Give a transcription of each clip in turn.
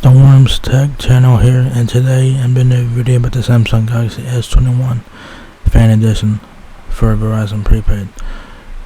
Mr. Worms Tech channel here, and today I'm doing a video about the Samsung Galaxy S21 Fan Edition for Verizon Prepaid.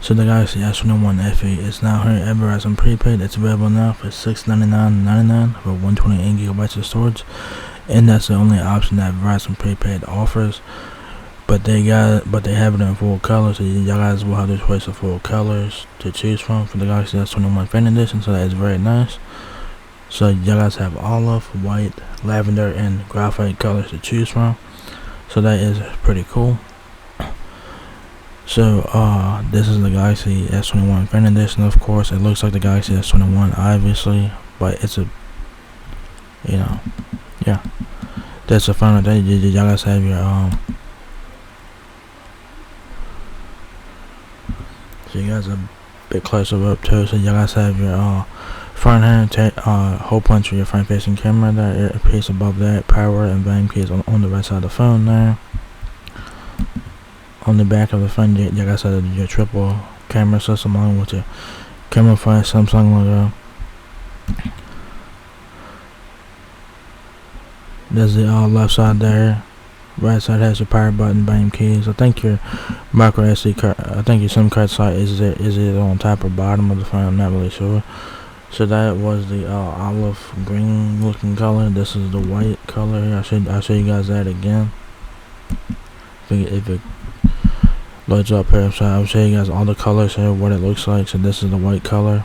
So the Galaxy S21 FE is now here at Verizon Prepaid. It's available now for $699.99 for 128GB of storage, and that's the only option that Verizon Prepaid offers. But they have it in full color, so y'all guys will have the choice of full colors to choose from for the Galaxy S21 Fan Edition. So that is very nice. So y'all guys have olive, white, lavender, and graphite colors to choose from. So that is pretty cool. So this is the Galaxy S21 Fan Edition. Of course, it looks like the Galaxy S21, obviously, but it's a, yeah, that's a phone that y'all guys have your So you guys are a bit closer up too. So y'all guys have your front hand hole punch for your front facing camera there, a piece above that, power and volume keys on the right side of the phone there. On the back of the phone, you guys have your triple camera system along with your camera flash Samsung logo. There's the left side there. Right side has your power button, volume keys. I think your micro SD card, I think your SIM card slot is it on top or bottom of the phone. I'm not really sure. So that was the olive green looking color. This is the white color here. I'll show you guys that again. If it loads up here, so I'll show you guys all the colors here, what it looks like. So this is the white color.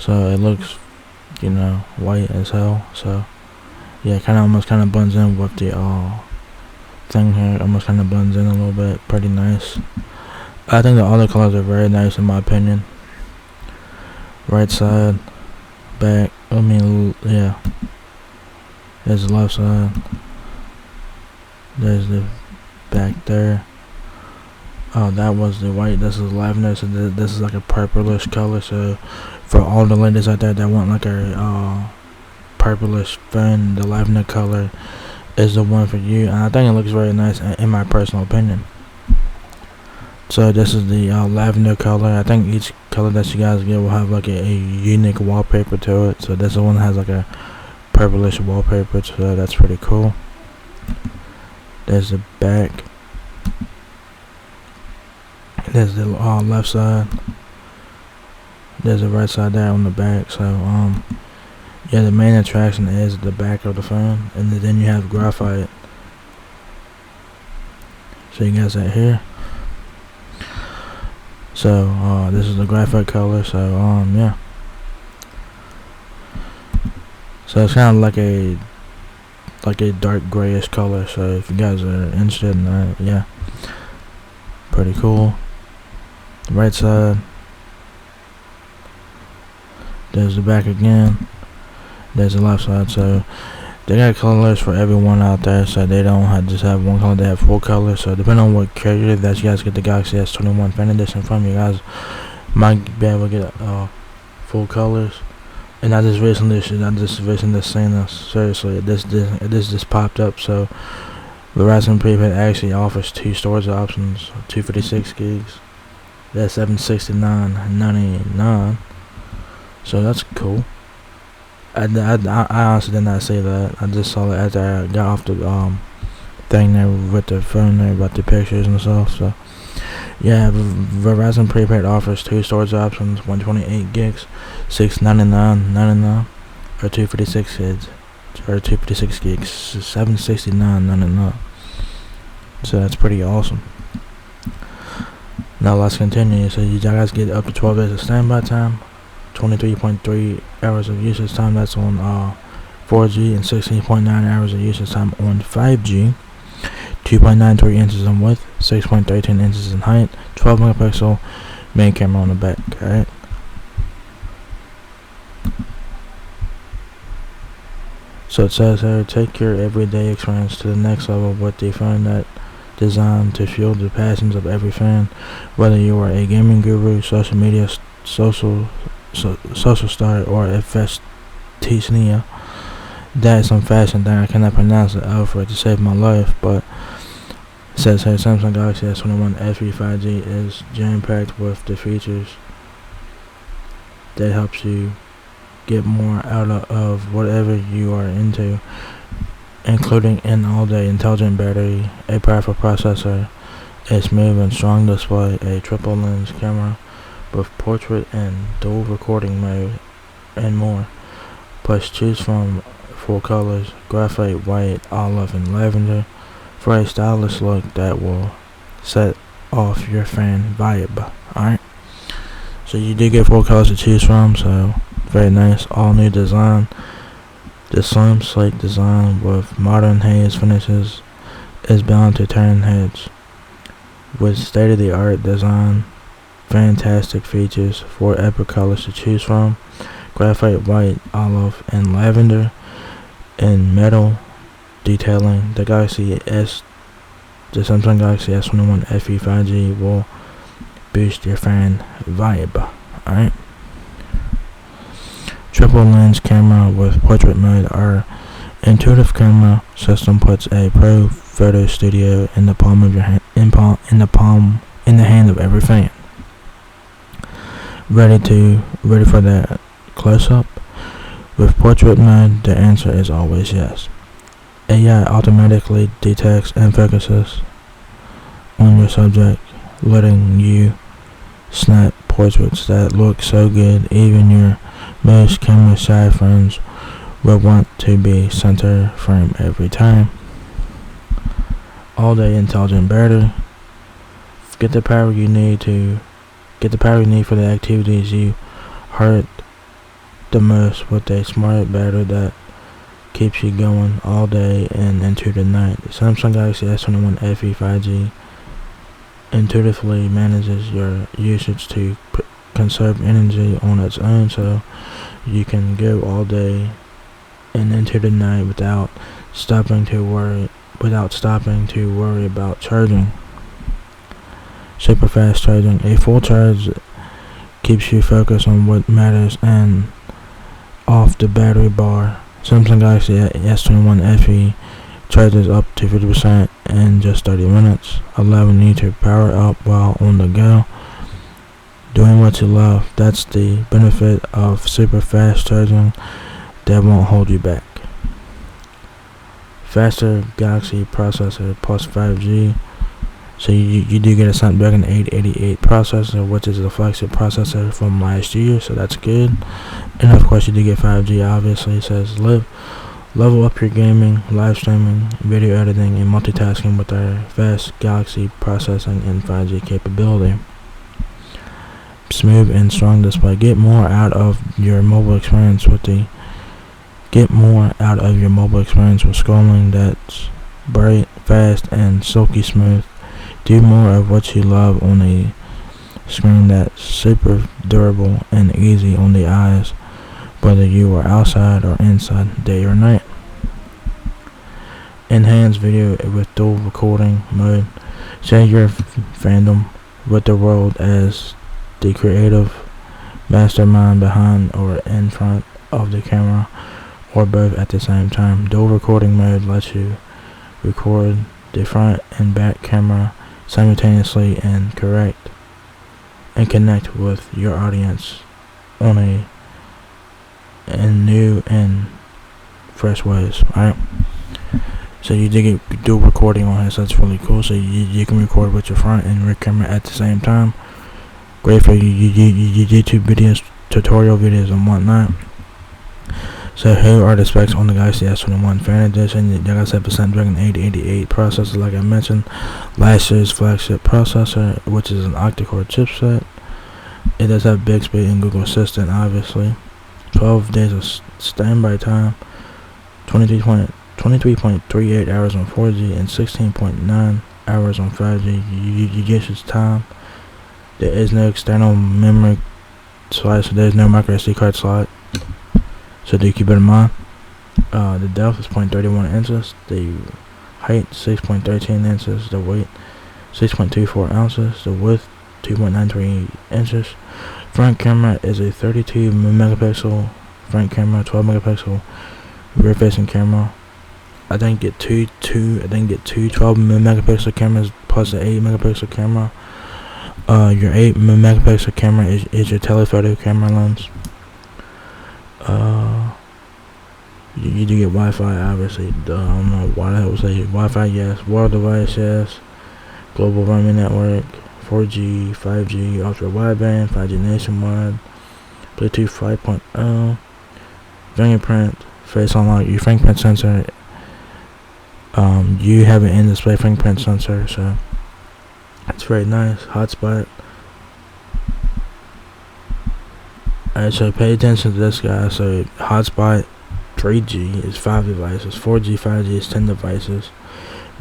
So it looks, white as hell. So yeah, almost blends in with the thing here. Almost blends in a little bit. Pretty nice. I think the other colors are very nice in my opinion. Right side, back. Yeah. There's the left side. There's the back there. Oh, that was the white. This is lavender. So this is like a purplish color. So for all the ladies out there that want like a purplish phone, the lavender color is the one for you, and I think it looks very nice in my personal opinion. So this is the lavender color. I think each color that you guys get will have like a unique wallpaper to it. So this one has like a purplish wallpaper, so that's pretty cool. There's the back. There's the left side. There's the right side there on the back. So yeah, the main attraction is the back of the phone, and then you have graphite. So you guys that here. So this is the graphite color. So yeah. So it's kind of like a dark grayish color. So if you guys are interested in that, yeah, pretty cool. Right side. There's the back again. There's the left side. So they got colors for everyone out there, so they don't just have one color, they have full color. So depending on what carrier that you guys get the Galaxy S21 Fan Edition from, you guys might be able to get full colors. And I just recently seen this. Seriously, this just popped up. So Verizon Prepaid actually offers two storage options, 256 gigs. That's $769.99. So that's cool. I honestly did not see that. I just saw it after I got off the thing there with the phone there about the pictures and stuff. So yeah, Verizon Prepaid offers two storage options, 128 gigs, $699.99, or 256 gigs, $769.99. So that's pretty awesome. Now let's continue. So you guys get up to 12 days of standby time, 23.3 hours of usage time. That's on 4G, and 16.9 hours of usage time on 5G. 2.93 inches in width, 6.13 inches in height, 12 megapixel main camera on the back. Alright. So it says here, take your everyday experience to the next level with the phone that designed to fuel the passions of every fan. Whether you are a gaming guru, social media social star, or a fashionista. That is some fashion thing. I cannot pronounce it out for it to save my life, but it says here Samsung Galaxy S21 FE 5G is jam-packed with the features that helps you get more out of whatever you are into, including an all-day intelligent battery, a powerful processor, a smooth and strong display, a triple lens camera with portrait and dual recording mode, and more. Plus choose from 4 colors: graphite, white, olive, and lavender, for a stylish look that will set off your fan vibe. Alright, so you do get 4 colors to choose from, so very nice. All new design. The slim, sleek design with modern haze finishes is bound to turn heads. With state-of-the-art design, fantastic features, 4 epic colors to choose from: graphite, white, olive, and lavender. And metal detailing, the Samsung Galaxy S21 FE 5G will boost your fan vibe. Alright. Triple lens camera with portrait mode. Our intuitive camera system puts a pro photo studio in the palm of your hand, in the hand of every fan. Ready for that close up? With portrait mode, the answer is always yes. AI automatically detects and focuses on your subject, letting you snap portraits that look so good even your most camera shy friends will want to be center frame every time. All day intelligent battery. Get the power you need for the activities you heart the most with a smart battery that keeps you going all day and into the night. The Samsung Galaxy S21 FE 5G intuitively manages your usage to conserve energy on its own, so you can go all day and into the night without stopping to worry about charging. Super fast charging. A full charge keeps you focused on what matters and off the battery bar. Samsung Galaxy S21 FE charges up to 50% in just 30 minutes, allowing you to power up while on the go, doing what you love. That's the benefit of super fast charging that won't hold you back. Faster Galaxy processor plus 5G. So you do get a Snapdragon 888 processor, which is the flagship processor from last year, so that's good. And of course you do get 5G, obviously. It says level up your gaming, live streaming, video editing, and multitasking with our fast Galaxy processing and 5G capability. Smooth and strong display. Get more out of your mobile experience with scrolling that's bright, fast, and silky smooth. Do more of what you love on a screen that's super durable and easy on the eyes, whether you are outside or inside, day or night. Enhance video with dual recording mode. Share your fandom with the world as the creative mastermind behind or in front of the camera, or both at the same time. Dual recording mode lets you record the front and back camera simultaneously and connect with your audience in new and fresh ways. Alright, so you did get dual recording on here, so that's really cool. So you can record with your front and rear camera at the same time. Great for YouTube videos, tutorial videos, and whatnot. So here are the specs on the Galaxy S21 Fan Edition. You guys have a Snapdragon 888 processor, like I mentioned. Last year's flagship processor, which is an octa-core chipset. It does have Bixby and Google Assistant, obviously. 12 days of standby time. 23.38 hours on 4G and 16.9 hours on 5G. Usage time. There is no external memory slot, so there is no micro SD card slot. So do keep it in mind. The depth is 0.31 inches, the height 6.13 inches, the weight 6.24 ounces, the width 2.93 inches. Front camera is a 32 megapixel front camera, 12 megapixel rear facing camera. I didn't get two 12 megapixel cameras plus the 8 megapixel camera. Your 8 megapixel camera is your telephoto camera lens. You do get Wi-Fi, obviously. I don't know why the hell would say Wi-Fi, yes. World device, yes. Global roaming network, 4G, 5G, ultra wideband, 5G nationwide, Bluetooth 5.0, fingerprint, face unlock, your fingerprint sensor. You have an in-display fingerprint sensor, so it's very nice. Hotspot. Alright, so pay attention to this, guy. So hotspot 3G is 5 devices, 4G, 5G is 10 devices.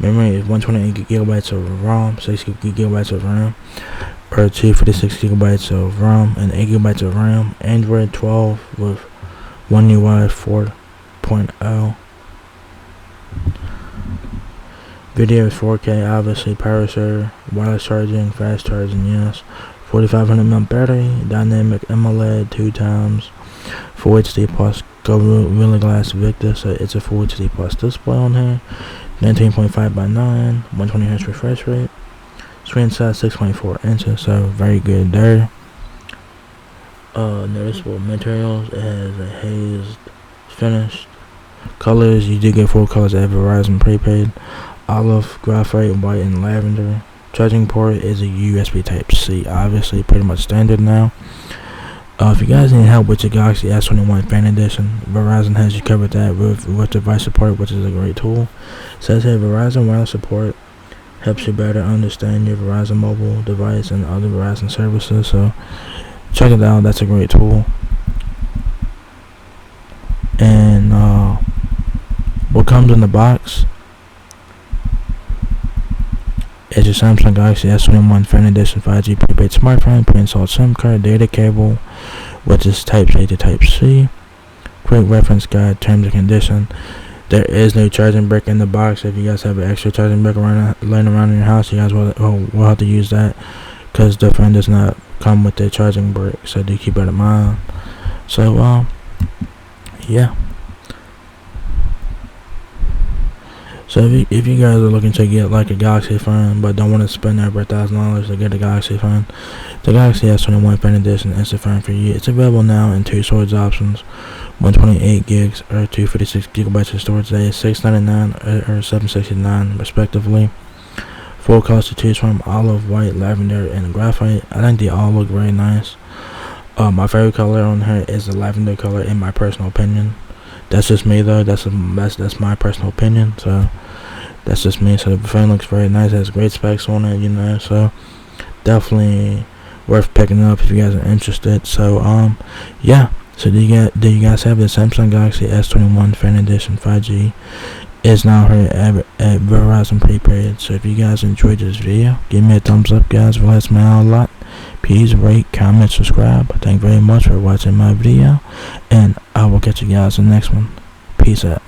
Memory is 128 gigabytes of ROM, 6 gigabytes of RAM, or 256 gigabytes of ROM and 8 gigabytes of RAM. Android 12 with One UI 4.0. Video is 4K, obviously. Power server, wireless charging, fast charging, yes. 4500 mAh battery, dynamic AMOLED 2 times, Full HD plus Gorilla Glass Victus, so it's a Full HD plus display on here. 19.5 by 9, 120 Hz refresh rate. Screen size 6.4 inches, so very good there. Noticeable materials, it has a hazed finish. Colors, you do get 4 colors at Verizon Prepaid: olive, graphite, white, and lavender. Charging port is a USB Type-C, obviously pretty much standard now. If you guys need help with your Galaxy S21 Fan Edition, Verizon has you covered that with device support, which is a great tool. It says here, Verizon Wireless Support helps you better understand your Verizon mobile device and other Verizon services, so check it out, that's a great tool. And what comes in the box is your Samsung Galaxy S21 Fan Edition 5G prepaid smartphone, pre-installed SIM card, data cable, which is Type-A to Type-C. Quick reference guide, terms and conditions. There is no charging brick in the box. If you guys have an extra charging brick laying around in your house, you guys will have to use that, because the phone does not come with the charging brick, so do keep that in mind. So yeah. So if you guys are looking to get like a Galaxy phone but don't want to spend over $1,000 to get a Galaxy phone, the Galaxy S21 Fan Edition is the phone for you. It's available now in 2 storage options: 128 gigs or 256 gigabytes of storage. That is $699 or $769 respectively. 4 colors to choose from: olive, white, lavender, and graphite. I think they all look very nice. My favorite color on here is the lavender color, in my personal opinion. That's just me though. That's my personal opinion. So that's just me. So the phone looks very nice. It has great specs on it, you know. So definitely worth picking up if you guys are interested. So yeah. So do you guys have the Samsung Galaxy S21 Fan Edition 5G? It's now here at Verizon Prepaid. So if you guys enjoyed this video, give me a thumbs up, guys. It helps me out a lot. Please rate, comment, subscribe. Thank you very much for watching my video, and I will catch you guys in the next one. Peace out.